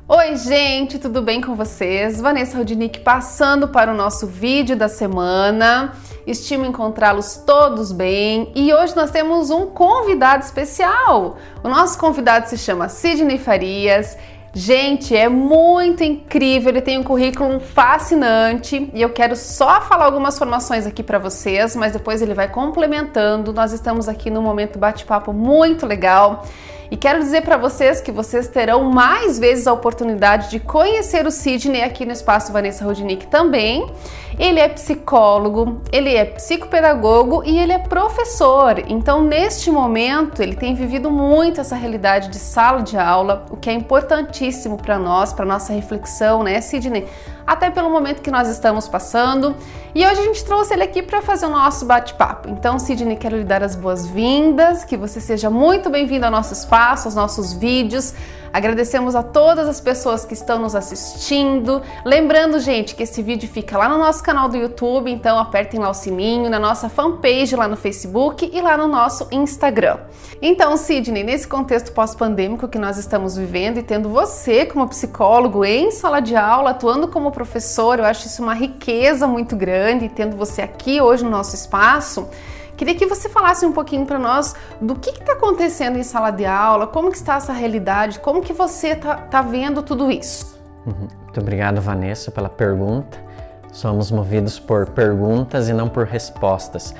Oi gente, tudo bem com vocês? Vanessa Rudnick passando para o nosso vídeo da semana. Estimo encontrá-los todos bem e hoje nós temos um convidado especial. O nosso convidado se chama Sidney Farias. Gente, é muito incrível, ele tem um currículo fascinante e eu quero só falar algumas informações aqui para vocês, mas depois ele vai complementando. Nós estamos aqui num momento bate-papo muito legal. E quero dizer para vocês que vocês terão mais vezes a oportunidade de conhecer o Sidney aqui no Espaço Vanessa Rudnick também. Ele é psicólogo, ele é psicopedagogo e ele é professor. Então, neste momento, ele tem vivido muito essa realidade de sala de aula, o que é importantíssimo para nós, para nossa reflexão, né, Sidney? Até pelo momento que nós estamos passando. E hoje a gente trouxe ele aqui para fazer o nosso bate-papo. Então, Sidney, quero lhe dar as boas-vindas, que você seja muito bem-vindo ao nosso espaço, aos nossos vídeos. Agradecemos a todas as pessoas que estão nos assistindo. Lembrando, gente, que esse vídeo fica lá no nosso canal do YouTube, então apertem lá o sininho, na nossa fanpage lá no Facebook e lá no nosso Instagram. Então, Sidney, nesse contexto pós-pandêmico que nós estamos vivendo e tendo você como psicólogo em sala de aula, atuando como professor, eu acho isso uma riqueza muito grande, tendo você aqui hoje no nosso espaço. Queria que você falasse um pouquinho para nós do que está acontecendo em sala de aula, como que está essa realidade, como que você tá vendo tudo isso? Muito obrigado, Vanessa, pela pergunta. Somos movidos por perguntas e não por respostas,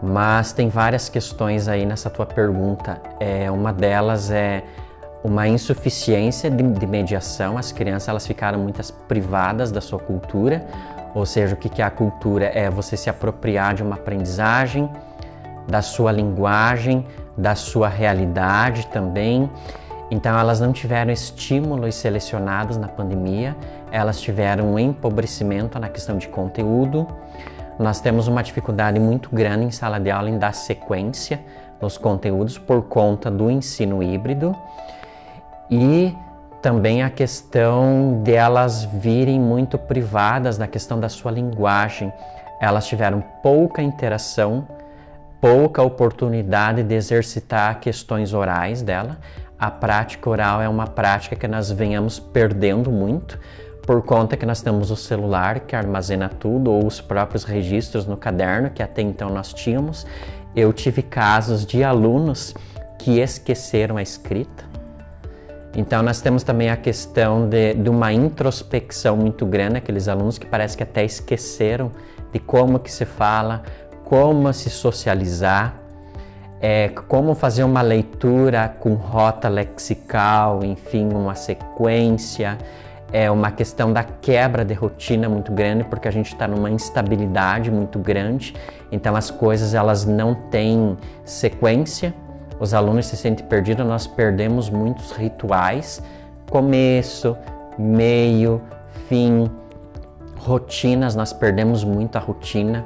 mas tem várias questões aí nessa tua pergunta. Uma delas é uma insuficiência de mediação. As crianças elas ficaram muitas privadas da sua cultura, ou seja, o que é a cultura? É você se apropriar de uma aprendizagem, da sua linguagem, da sua realidade também. Então elas não tiveram estímulos selecionados na pandemia, elas tiveram um empobrecimento na questão de conteúdo. Nós temos uma dificuldade muito grande em sala de aula em dar sequência nos conteúdos por conta do ensino híbrido e também a questão delas virem muito privadas na questão da sua linguagem. Elas tiveram pouca interação, pouca oportunidade de exercitar questões orais dela. A prática oral é uma prática que nós venhamos perdendo muito por conta que nós temos o celular que armazena tudo ou os próprios registros no caderno que até então nós tínhamos. Eu tive casos de alunos que esqueceram a escrita. Então nós temos também a questão de uma introspecção muito grande, aqueles alunos que parece que até esqueceram de como que se fala, como se socializar, como fazer uma leitura com rota lexical, enfim, uma sequência. É uma questão da quebra de rotina muito grande, porque a gente está numa instabilidade muito grande, então as coisas elas não têm sequência, os alunos se sentem perdidos, nós perdemos muitos rituais, começo, meio, fim, rotinas, nós perdemos muito a rotina.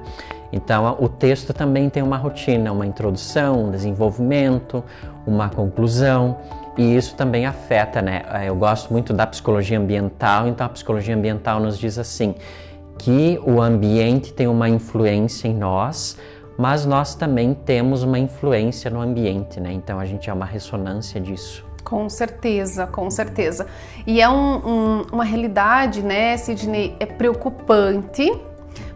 Então o texto também tem uma rotina, uma introdução, um desenvolvimento, uma conclusão. E isso também afeta, né? Eu gosto muito da psicologia ambiental, então a psicologia ambiental nos diz assim, que o ambiente tem uma influência em nós, mas nós também temos uma influência no ambiente, né? Então a gente é uma ressonância disso. Com certeza, com certeza. E é uma realidade, né, Sidney, é preocupante,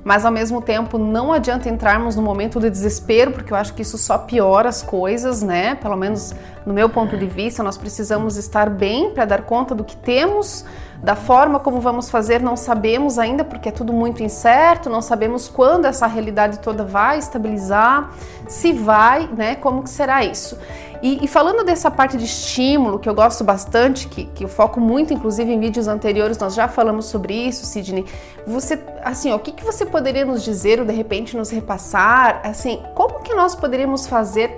mas ao mesmo tempo não adianta entrarmos no momento de desespero, porque eu acho que isso só piora as coisas, né? Pelo menos no meu ponto de vista, nós precisamos estar bem para dar conta do que temos, da forma como vamos fazer, não sabemos ainda, porque é tudo muito incerto, não sabemos quando essa realidade toda vai estabilizar, se vai, né? Como que será isso? E falando dessa parte de estímulo, que eu gosto bastante, que eu foco muito, inclusive em vídeos anteriores, nós já falamos sobre isso, Sidney. Você, assim, ó, o que você poderia nos dizer ou de repente nos repassar? Assim, como que nós poderíamos fazer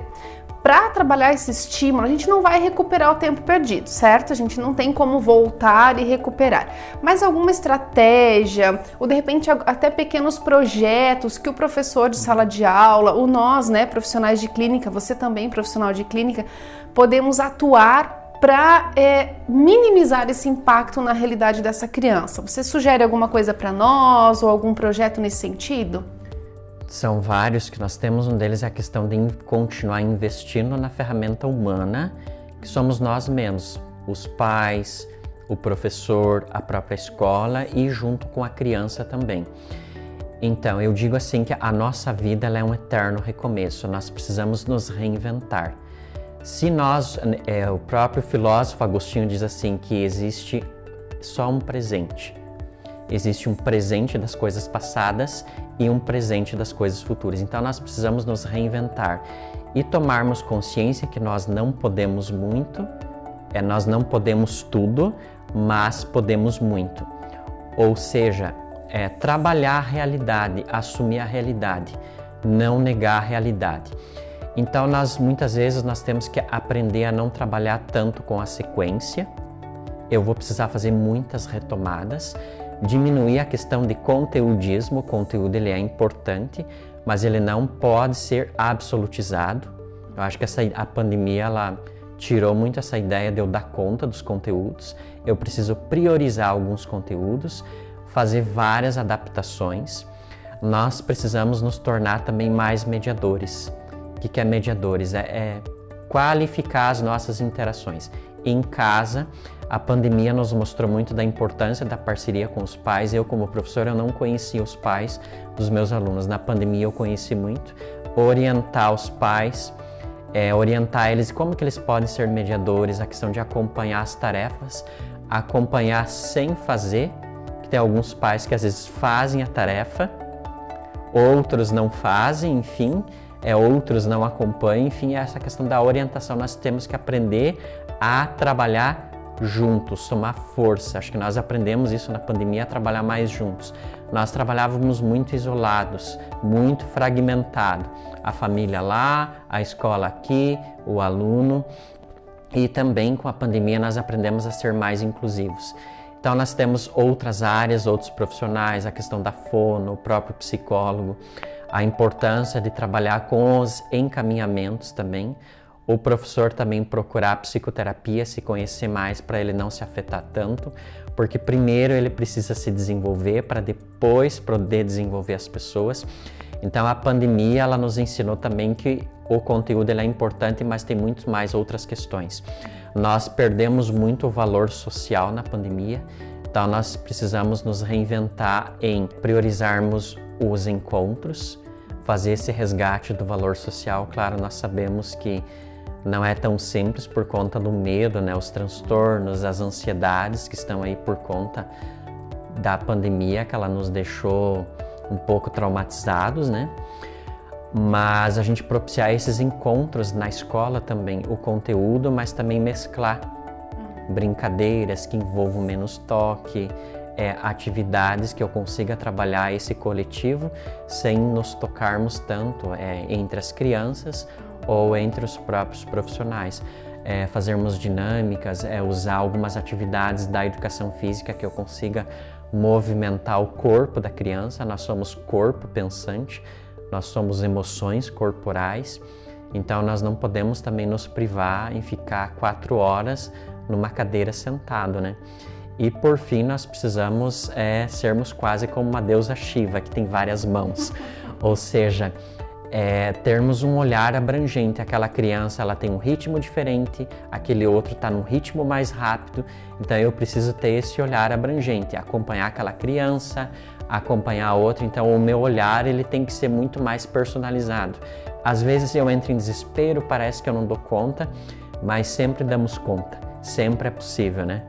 para trabalhar esse estímulo? A gente não vai recuperar o tempo perdido, certo? A gente não tem como voltar e recuperar. Mas alguma estratégia, ou de repente até pequenos projetos que o professor de sala de aula, ou nós, né, profissionais de clínica, você também profissional de clínica, podemos atuar para minimizar esse impacto na realidade dessa criança. Você sugere alguma coisa para nós ou algum projeto nesse sentido? São vários que nós temos, um deles é a questão de continuar investindo na ferramenta humana, que somos nós mesmos, os pais, o professor, a própria escola e junto com a criança também. Então, eu digo assim que a nossa vida ela é um eterno recomeço, nós precisamos nos reinventar. Se nós, o próprio filósofo Agostinho diz assim que existe só um presente. Existe um presente das coisas passadas e um presente das coisas futuras. Então nós precisamos nos reinventar e tomarmos consciência que nós não podemos muito, nós não podemos tudo, mas podemos muito. Ou seja, trabalhar a realidade, assumir a realidade, não negar a realidade. Então muitas vezes nós temos que aprender a não trabalhar tanto com a sequência. Eu vou precisar fazer muitas retomadas, diminuir a questão de conteudismo. O conteúdo ele é importante, mas ele não pode ser absolutizado. Eu acho que a pandemia ela tirou muito essa ideia de eu dar conta dos conteúdos. Eu preciso priorizar alguns conteúdos, fazer várias adaptações. Nós precisamos nos tornar também mais mediadores. O que é mediadores? É qualificar as nossas interações. Em casa, a pandemia nos mostrou muito da importância da parceria com os pais. Eu, como professor, eu não conhecia os pais dos meus alunos. Na pandemia eu conheci muito. Orientar os pais, orientar eles como que eles podem ser mediadores, a questão de acompanhar as tarefas, acompanhar sem fazer, que tem alguns pais que às vezes fazem a tarefa, outros não fazem, enfim, outros não acompanham, enfim, essa questão da orientação. Nós temos que aprender a trabalhar juntos, somar força. Acho que nós aprendemos isso na pandemia, a trabalhar mais juntos. Nós trabalhávamos muito isolados, muito fragmentado. A família lá, a escola aqui, o aluno. E também com a pandemia nós aprendemos a ser mais inclusivos. Então nós temos outras áreas, outros profissionais, a questão da fono, o próprio psicólogo, a importância de trabalhar com os encaminhamentos também. O professor também procurar psicoterapia, se conhecer mais para ele não se afetar tanto, porque primeiro ele precisa se desenvolver para depois poder desenvolver as pessoas. Então a pandemia ela nos ensinou também que o conteúdo ele é importante, mas tem muito mais outras questões. Nós perdemos muito o valor social na pandemia, então nós precisamos nos reinventar em priorizarmos os encontros, fazer esse resgate do valor social. Claro, nós sabemos que não é tão simples por conta do medo, né? Os transtornos, as ansiedades que estão aí por conta da pandemia, que ela nos deixou um pouco traumatizados, né? Mas a gente propiciar esses encontros na escola também, o conteúdo, mas também mesclar brincadeiras que envolvam menos toque, atividades que eu consiga trabalhar esse coletivo sem nos tocarmos tanto entre as crianças ou entre os próprios profissionais. Fazermos dinâmicas, usar algumas atividades da educação física que eu consiga movimentar o corpo da criança. Nós somos corpo pensante, nós somos emoções corporais, então nós não podemos também nos privar em ficar 4 horas numa cadeira sentado, né? E por fim nós precisamos sermos quase como uma deusa Shiva, que tem várias mãos, ou seja, termos um olhar abrangente. Aquela criança ela tem um ritmo diferente, aquele outro está num ritmo mais rápido, então eu preciso ter esse olhar abrangente, acompanhar aquela criança, acompanhar a outra. Então o meu olhar ele tem que ser muito mais personalizado. Às vezes eu entro em desespero, parece que eu não dou conta, mas sempre damos conta, sempre é possível, né?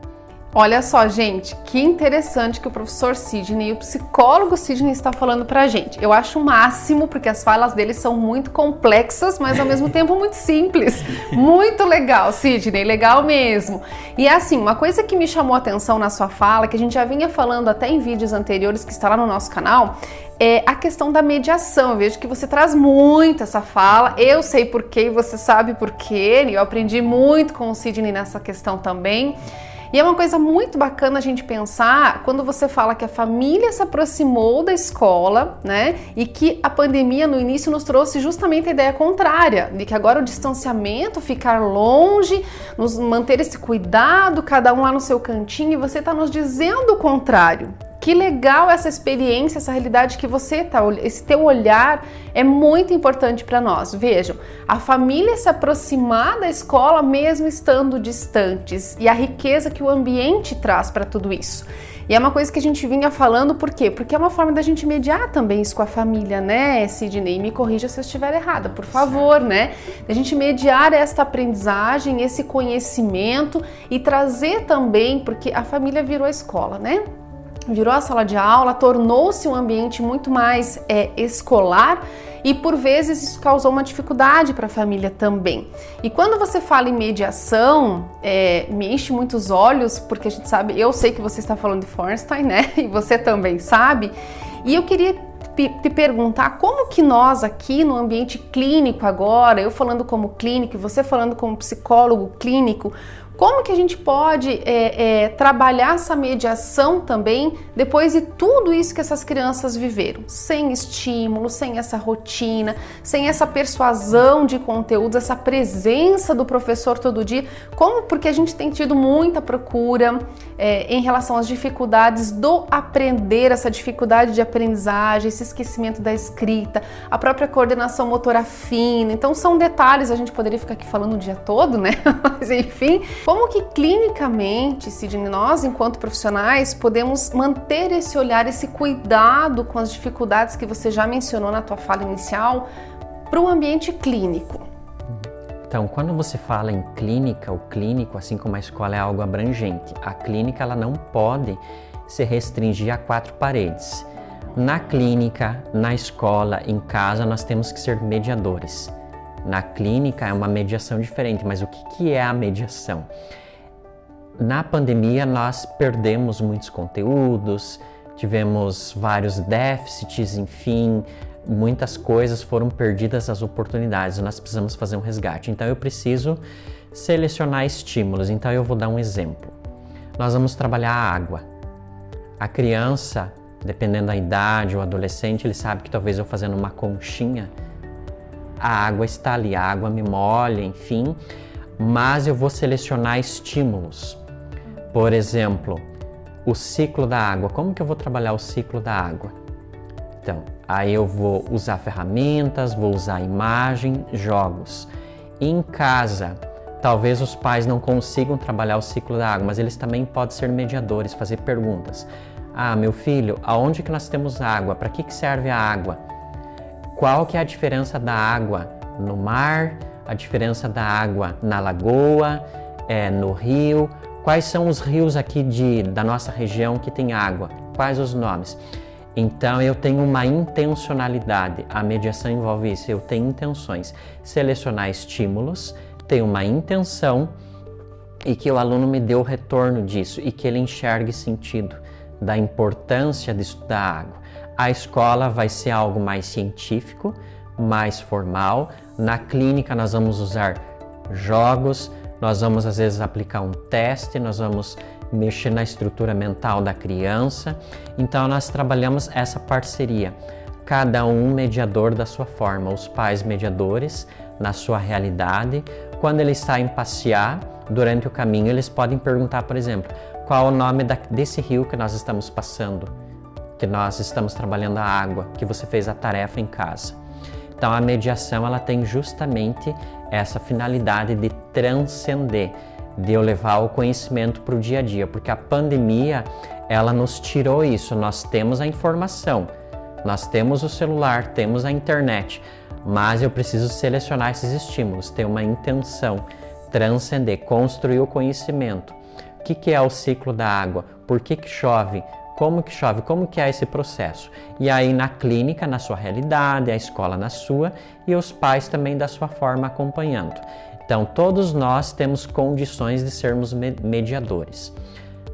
Olha só, gente, que interessante que o professor Sidney, o psicólogo Sidney está falando pra gente. Eu acho o máximo, porque as falas dele são muito complexas, mas ao mesmo tempo muito simples. Muito legal, Sidney, legal mesmo. E assim, uma coisa que me chamou a atenção na sua fala, que a gente já vinha falando até em vídeos anteriores que está lá no nosso canal, é a questão da mediação. Eu vejo que você traz muito essa fala, eu sei porquê, você sabe porquê, e eu aprendi muito com o Sidney nessa questão também. E é uma coisa muito bacana a gente pensar quando você fala que a família se aproximou da escola, né? E que a pandemia no início nos trouxe justamente a ideia contrária, de que agora o distanciamento, ficar longe, nos manter esse cuidado, cada um lá no seu cantinho, e você está nos dizendo o contrário. Que legal essa experiência, essa realidade que você tá, esse teu olhar é muito importante para nós. Vejam, a família se aproximar da escola mesmo estando distantes e a riqueza que o ambiente traz para tudo isso. E é uma coisa que a gente vinha falando, por quê? Porque é uma forma da gente mediar também isso com a família, né, Sidney? Me corrija se eu estiver errada, por favor, né? A gente mediar esta aprendizagem, esse conhecimento e trazer também, porque a família virou a escola, né? Virou a sala de aula, tornou-se um ambiente muito mais escolar e por vezes isso causou uma dificuldade para a família também. E quando você fala em mediação, me enche muitos olhos, porque a gente sabe, eu sei que você está falando de Feuerstein, né? E você também sabe. E eu queria te perguntar como que nós aqui no ambiente clínico agora, eu falando como clínico e você falando como psicólogo clínico, como que a gente pode trabalhar essa mediação também depois de tudo isso que essas crianças viveram? Sem estímulo, sem essa rotina, sem essa persuasão de conteúdos, essa presença do professor todo dia. Como? Porque a gente tem tido muita procura em relação às dificuldades do aprender, essa dificuldade de aprendizagem, esse esquecimento da escrita, a própria coordenação motora fina. Então são detalhes, a gente poderia ficar aqui falando o dia todo, né? Mas enfim... Como que clinicamente, Sidney, nós enquanto profissionais podemos manter esse olhar, esse cuidado com as dificuldades que você já mencionou na tua fala inicial para o ambiente clínico? Então, quando você fala em clínica, o clínico, assim como a escola, é algo abrangente. A clínica, ela não pode se restringir a 4 paredes. Na clínica, na escola, em casa, nós temos que ser mediadores. Na clínica é uma mediação diferente, mas o que é a mediação? Na pandemia nós perdemos muitos conteúdos, tivemos vários déficits, enfim, muitas coisas foram perdidas, as oportunidades, nós precisamos fazer um resgate. Então eu preciso selecionar estímulos, então eu vou dar um exemplo. Nós vamos trabalhar a água. A criança, dependendo da idade, o adolescente, ele sabe que talvez eu fazendo uma conchinha, a água está ali, a água me molha, enfim, mas eu vou selecionar estímulos. Por exemplo, o ciclo da água. Como que eu vou trabalhar o ciclo da água? Então, aí eu vou usar ferramentas, vou usar imagem, jogos. Em casa, talvez os pais não consigam trabalhar o ciclo da água, mas eles também podem ser mediadores, fazer perguntas. Ah, meu filho, aonde que nós temos água? Para que serve a água? Qual que é a diferença da água no mar, a diferença da água na lagoa, no rio? Quais são os rios aqui da nossa região que tem água? Quais os nomes? Então eu tenho uma intencionalidade, a mediação envolve isso, eu tenho intenções, selecionar estímulos, ter uma intenção e que o aluno me dê o retorno disso e que ele enxergue sentido da importância de estudar a água. A escola vai ser algo mais científico, mais formal. Na clínica nós vamos usar jogos, nós vamos às vezes aplicar um teste, nós vamos mexer na estrutura mental da criança. Então nós trabalhamos essa parceria, cada um mediador da sua forma, os pais mediadores na sua realidade. Quando eles saem passear, durante o caminho eles podem perguntar, por exemplo, qual é o nome desse rio que nós estamos passando, que nós estamos trabalhando a água, que você fez a tarefa em casa. Então a mediação ela tem justamente essa finalidade de transcender, de eu levar o conhecimento para o dia a dia, porque a pandemia ela nos tirou isso. Nós temos a informação, nós temos o celular, temos a internet, mas eu preciso selecionar esses estímulos, ter uma intenção, transcender, construir o conhecimento. O que é o ciclo da água? Por que chove? Como que chove? Como que é esse processo? E aí na clínica, na sua realidade, a escola na sua e os pais também da sua forma acompanhando. Então todos nós temos condições de sermos mediadores.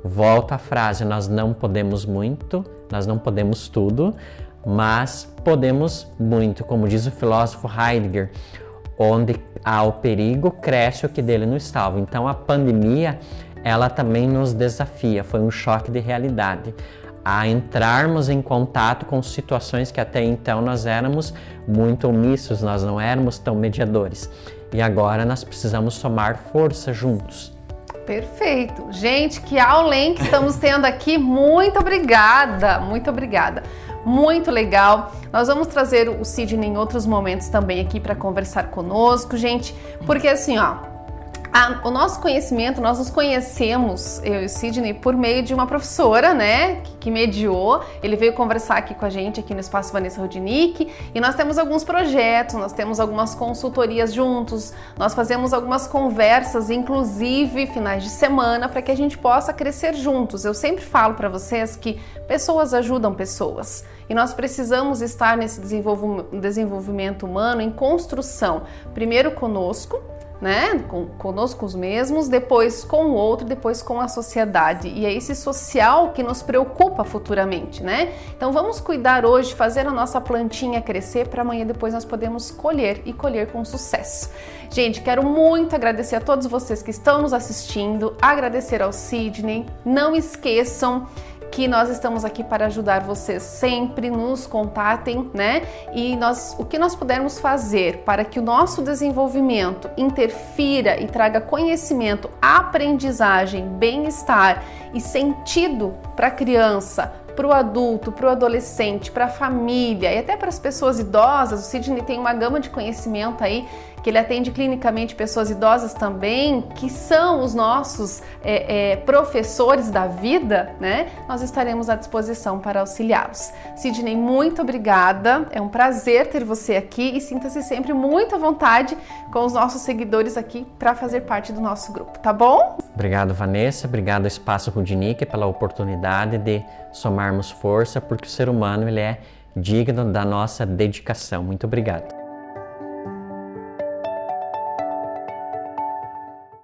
Volto à frase, nós não podemos muito, nós não podemos tudo, mas podemos muito. Como diz o filósofo Heidegger, onde há o perigo, cresce o que dele nos salva. Então a pandemia ela também nos desafia, foi um choque de realidade, a entrarmos em contato com situações que até então nós éramos muito omissos, nós não éramos tão mediadores. E agora nós precisamos somar força juntos. Perfeito. Gente, que aula, hein, que estamos tendo aqui. Muito obrigada, muito obrigada. Muito legal. Nós vamos trazer o Sidney em outros momentos também aqui para conversar conosco, gente, porque assim, ó, o nosso conhecimento, nós nos conhecemos, eu e o Sidney, por meio de uma professora, né, que mediou. Ele veio conversar aqui com a gente, aqui no Espaço Vanessa Rudnick, e nós temos alguns projetos, nós temos algumas consultorias juntos, nós fazemos algumas conversas, inclusive finais de semana, para que a gente possa crescer juntos. Eu sempre falo para vocês que pessoas ajudam pessoas, e nós precisamos estar nesse desenvolvimento humano em construção, primeiro conosco, né? Conosco os mesmos, depois com o outro, depois com a sociedade. E é esse social que nos preocupa futuramente, né? Então vamos cuidar hoje, fazer a nossa plantinha crescer para amanhã depois nós podemos colher e colher com sucesso. Gente, quero muito agradecer a todos vocês que estão nos assistindo, agradecer ao Sidney. Não esqueçam que nós estamos aqui para ajudar vocês sempre, nos contatem, né? E o que nós pudermos fazer para que o nosso desenvolvimento interfira e traga conhecimento, aprendizagem, bem-estar e sentido para a criança, para o adulto, para o adolescente, para a família e até para as pessoas idosas. O Sidney tem uma gama de conhecimento aí, que ele atende clinicamente pessoas idosas também, que são os nossos professores da vida, né? Nós estaremos à disposição para auxiliá-los. Sidney, muito obrigada, é um prazer ter você aqui e sinta-se sempre muito à vontade com os nossos seguidores aqui para fazer parte do nosso grupo, tá bom? Obrigado, Vanessa, obrigado ao Espaço Rudnick pela oportunidade de somarmos força, porque o ser humano ele é digno da nossa dedicação. Muito obrigado.